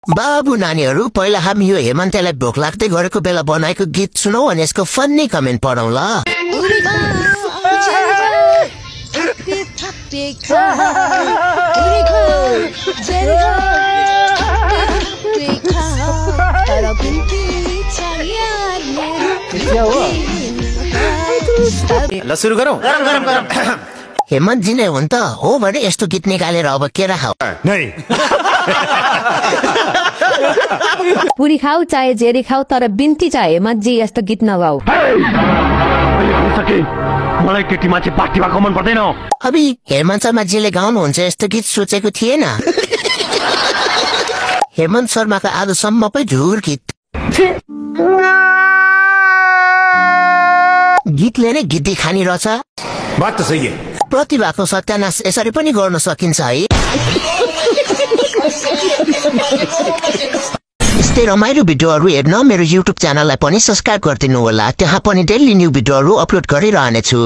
बाबु नानीहरू पहिला हामी यो हेमन्तलाई भोक लाग्दै गरेको बेला बनाएको गीत सुनौ अनि यसको फन्नी कमेन्ट पढौं ल। ल सुरु गरौँ। हेमन्त जी नै हुन् त हो भने यस्तो गीत निकालेर अब के राखौ पुरी खाऊ चाहे जेरी खाऊ तर बिन्ती चाहे हेमन्त जी यस्तो गीत नगाऊ। मलाई केटी मान्छे पार्टीमा कमन पर्दैन। अबि हेमन्त शर्मा जीले गाउनुहुन्छ यस्तो गीत सोचेको थिएन। हेमन्त शर्माको आजसम्म पै झुर गीत गीतले नै गिद्दी खानी रहेछ। बात त सही है। प्रतिभाको सत्यानाश यसरी पनि गर्न सकिन्छ है। यस्तै रमाइलो भिडियोहरू हेर्न मेरो युट्युब च्यानललाई पनि सब्स्क्राइब गरिदिनु होला। त्यहाँ पनि डेली न्यू भिडियोहरू अपलोड गरिरहनेछु।